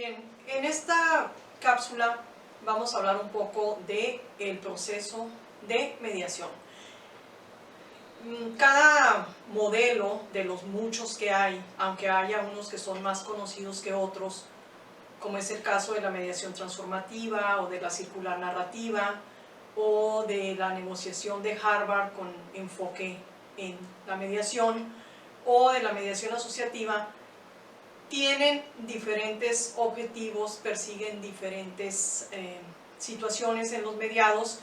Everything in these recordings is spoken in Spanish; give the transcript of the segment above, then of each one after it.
Bien, en esta cápsula vamos a hablar un poco del proceso de mediación. Cada modelo de los muchos que hay, aunque haya unos que son más conocidos que otros, como es el caso de la mediación transformativa o de la circular narrativa o de la negociación de Harvard con enfoque en la mediación o de la mediación asociativa, tienen diferentes objetivos, persiguen diferentes situaciones en los mediados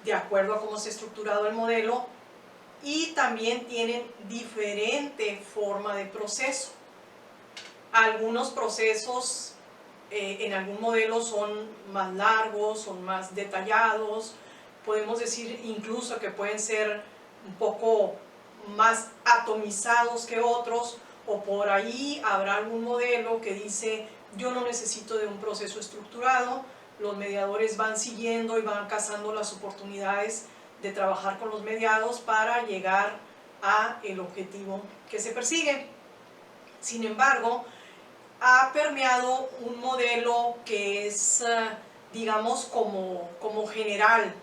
de acuerdo a cómo se ha estructurado el modelo y también tienen diferente forma de proceso. Algunos procesos en algún modelo son más largos, son más detallados, podemos decir incluso que pueden ser un poco más atomizados que otros, o por ahí habrá algún modelo que dice yo no necesito de un proceso estructurado, los mediadores van siguiendo y van cazando las oportunidades de trabajar con los mediados para llegar a el objetivo que se persigue. Sin embargo, ha permeado un modelo que es, digamos, como general,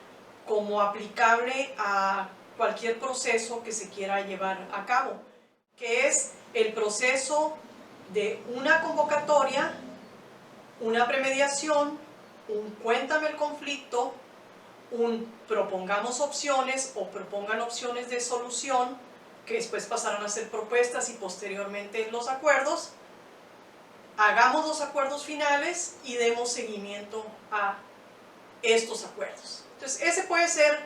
como aplicable a cualquier proceso que se quiera llevar a cabo, que es el proceso de una convocatoria, una premediación, un cuéntame el conflicto, un propongamos opciones o propongan opciones de solución, que después pasarán a ser propuestas y posteriormente los acuerdos. Hagamos los acuerdos finales y demos seguimiento a estos acuerdos. Entonces, ese puede ser,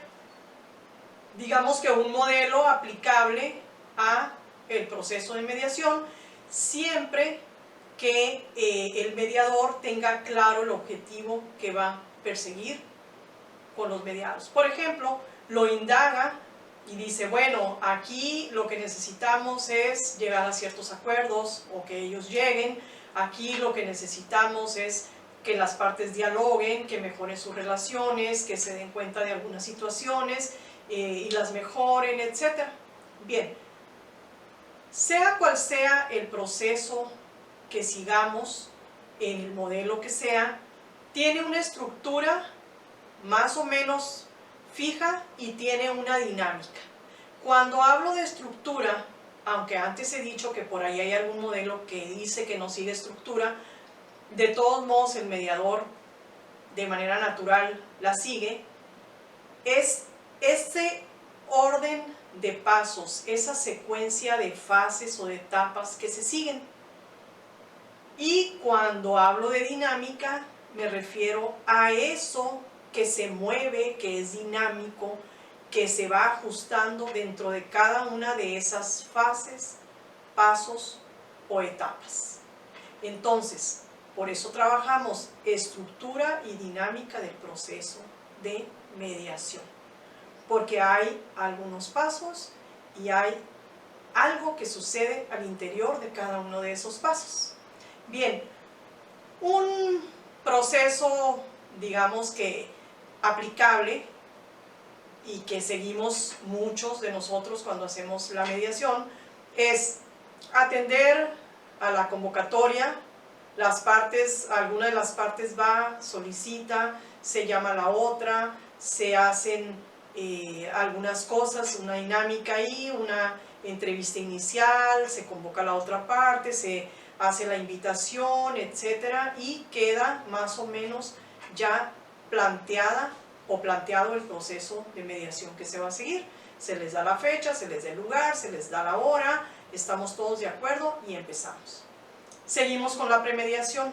digamos que un modelo aplicable a el proceso de mediación, siempre que el mediador tenga claro el objetivo que va a perseguir con los mediados. Por ejemplo, lo indaga y dice, bueno, aquí lo que necesitamos es llegar a ciertos acuerdos o que ellos lleguen. Aquí lo que necesitamos es que las partes dialoguen, que mejoren sus relaciones, que se den cuenta de algunas situaciones y las mejoren, etc. Bien, sea cual sea el proceso que sigamos, en el modelo que sea, tiene una estructura más o menos fija y tiene una dinámica. Cuando hablo de estructura, aunque antes he dicho que por ahí hay algún modelo que dice que no sigue estructura, de todos modos el mediador de manera natural la sigue, es ese orden de pasos, esa secuencia de fases o de etapas que se siguen. Y cuando hablo de dinámica, me refiero a eso que se mueve, que es dinámico, que se va ajustando dentro de cada una de esas fases, pasos o etapas. Entonces, por eso trabajamos estructura y dinámica del proceso de mediación, porque hay algunos pasos y hay algo que sucede al interior de cada uno de esos pasos. Bien, un proceso, digamos que aplicable y que seguimos muchos de nosotros cuando hacemos la mediación, es atender a la convocatoria, las partes, alguna de las partes va, solicita, se llama a la otra, se hacen algunas cosas, una dinámica ahí, una entrevista inicial, se convoca a la otra parte, se hace la invitación, etcétera, y queda más o menos ya planteada o planteado el proceso de mediación que se va a seguir. Se les da la fecha, se les da el lugar, se les da la hora, estamos todos de acuerdo y empezamos. Seguimos con la premediación.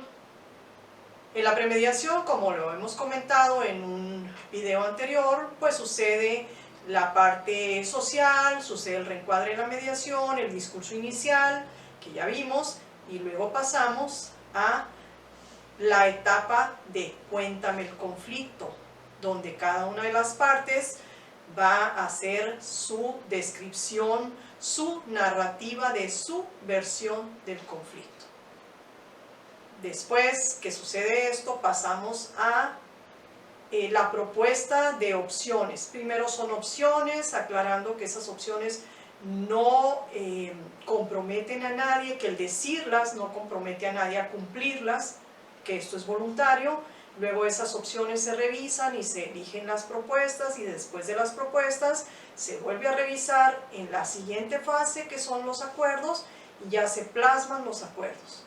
En la premediación, como lo hemos comentado en un video anterior, pues sucede la parte social, sucede el reencuadre de la mediación, el discurso inicial, que ya vimos, y luego pasamos a la etapa de cuéntame el conflicto, donde cada una de las partes va a hacer su descripción, su narrativa de su versión del conflicto. Después que sucede esto, pasamos a la propuesta de opciones. Primero son opciones, aclarando que esas opciones no comprometen a nadie, que el decirlas no compromete a nadie a cumplirlas. que esto es voluntario. Luego esas opciones se revisan y se eligen las propuestas, y después de las propuestas se vuelve a revisar en la siguiente fase, que son los acuerdos, y ya se plasman los acuerdos.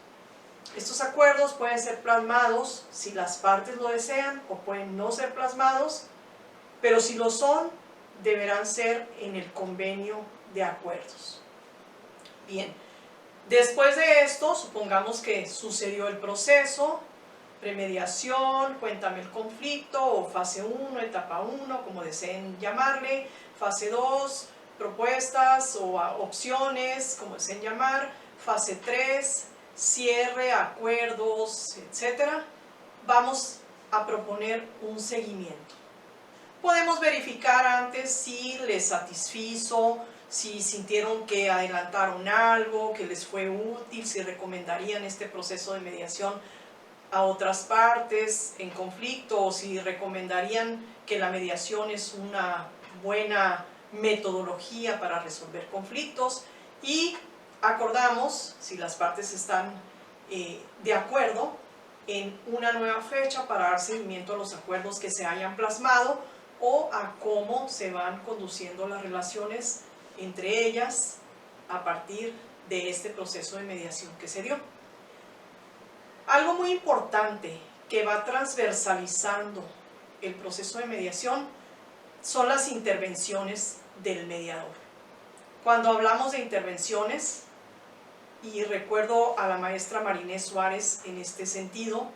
Estos acuerdos pueden ser plasmados si las partes lo desean, o pueden no ser plasmados, pero si lo son, deberán ser en el convenio de acuerdos. Bien, después de esto, supongamos que sucedió el proceso, premediación, cuéntame el conflicto, o fase 1, etapa 1, como deseen llamarle, fase 2, propuestas o opciones, como deseen llamar, fase 3, cierre, acuerdos, etc. Vamos a proponer un seguimiento. Podemos verificar antes si les satisfizo, si sintieron que adelantaron algo, que les fue útil, si recomendarían este proceso de mediación a otras partes en conflicto, o si recomendarían que la mediación es una buena metodología para resolver conflictos, y acordamos, si las partes están de acuerdo, en una nueva fecha para dar seguimiento a los acuerdos que se hayan plasmado, o a cómo se van conduciendo las relaciones entre ellas a partir de este proceso de mediación que se dio. Algo muy importante que va transversalizando el proceso de mediación son las intervenciones del mediador. Cuando hablamos de intervenciones, y recuerdo a la maestra Marinés Suárez en este sentido,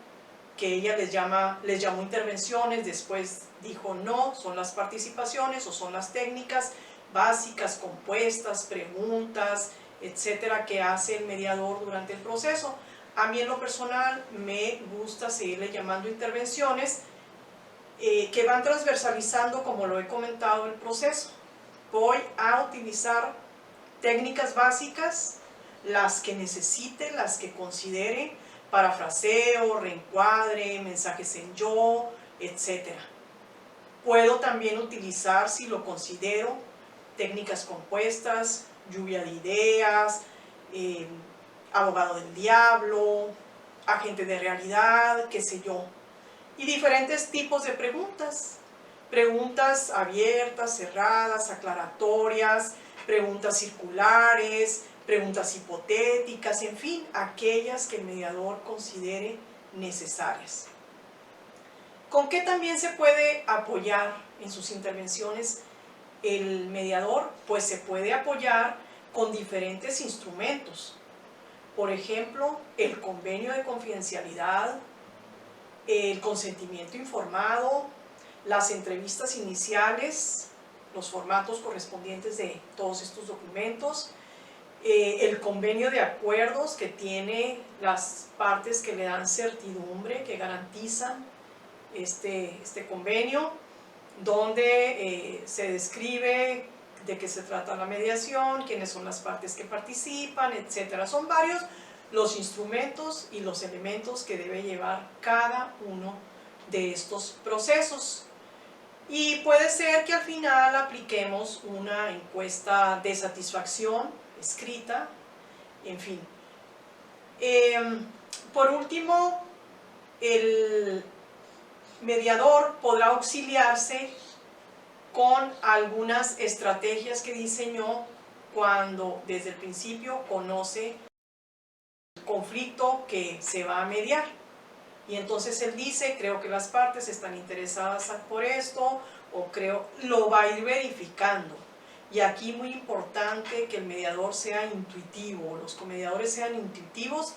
que ella les llamó intervenciones, después dijo no, son las participaciones o son las técnicas básicas, compuestas, preguntas, etcétera, que hace el mediador durante el proceso. A mí en lo personal me gusta seguirle llamando intervenciones que van transversalizando, como lo he comentado, el proceso. Voy a utilizar técnicas básicas, las que necesite, las que considere, parafraseo, reencuadre, mensajes en yo, etc. Puedo también utilizar, si lo considero, técnicas compuestas, lluvia de ideas, abogado del diablo, agente de realidad, qué sé yo, y diferentes tipos de preguntas. Preguntas abiertas, cerradas, aclaratorias, preguntas circulares, preguntas hipotéticas, en fin, aquellas que el mediador considere necesarias. ¿Con qué también se puede apoyar en sus intervenciones el mediador? Pues se puede apoyar con diferentes instrumentos. Por ejemplo, el convenio de confidencialidad, el consentimiento informado, las entrevistas iniciales, los formatos correspondientes de todos estos documentos, el convenio de acuerdos, que tiene las partes que le dan certidumbre, que garantizan este convenio, donde se describe de qué se trata la mediación, quiénes son las partes que participan, etc. Son varios los instrumentos y los elementos que debe llevar cada uno de estos procesos. Y puede ser que al final apliquemos una encuesta de satisfacción escrita, en fin. Por último, el mediador podrá auxiliarse con algunas estrategias que diseñó cuando desde el principio conoce el conflicto que se va a mediar. Y entonces él dice, creo que las partes están interesadas por esto, o creo, lo va a ir verificando. Y aquí muy importante que el mediador sea intuitivo, los comediadores sean intuitivos,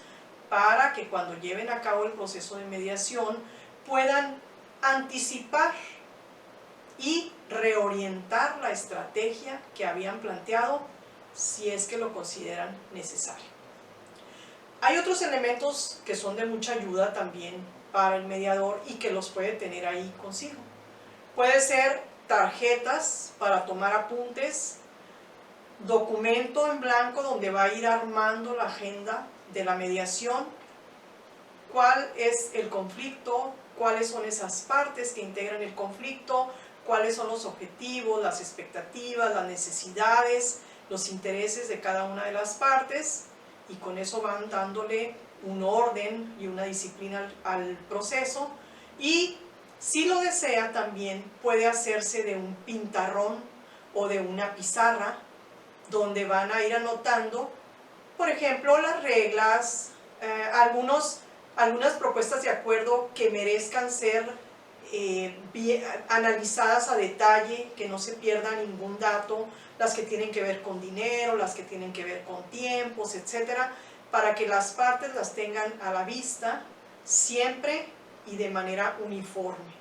para que cuando lleven a cabo el proceso de mediación puedan anticipar y reorientar la estrategia que habían planteado, si es que lo consideran necesario. Hay otros elementos que son de mucha ayuda también para el mediador y que los puede tener ahí consigo. Puede ser tarjetas para tomar apuntes, documento en blanco donde va a ir armando la agenda de la mediación, cuál es el conflicto, cuáles son esas partes que integran el conflicto, cuáles son los objetivos, las expectativas, las necesidades, los intereses de cada una de las partes, y con eso van dándole un orden y una disciplina al proceso, y si lo desea también puede hacerse de un pintarrón o de una pizarra donde van a ir anotando, por ejemplo, las reglas, algunas propuestas de acuerdo que merezcan ser analizadas a detalle, que no se pierda ningún dato, las que tienen que ver con dinero, las que tienen que ver con tiempos, etcétera, para que las partes las tengan a la vista siempre y de manera uniforme,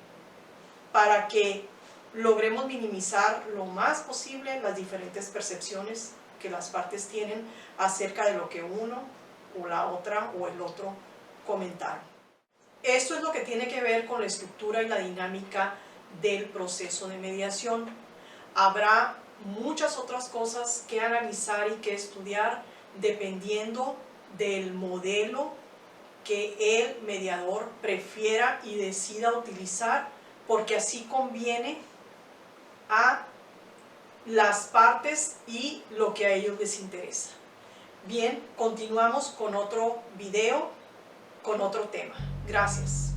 para que logremos minimizar lo más posible las diferentes percepciones que las partes tienen acerca de lo que uno o la otra o el otro comentaron. Esto es lo que tiene que ver con la estructura y la dinámica del proceso de mediación. Habrá muchas otras cosas que analizar y que estudiar dependiendo del modelo que el mediador prefiera y decida utilizar, porque así conviene a las partes y lo que a ellos les interesa. Bien, continuamos con otro video, con otro tema. Gracias.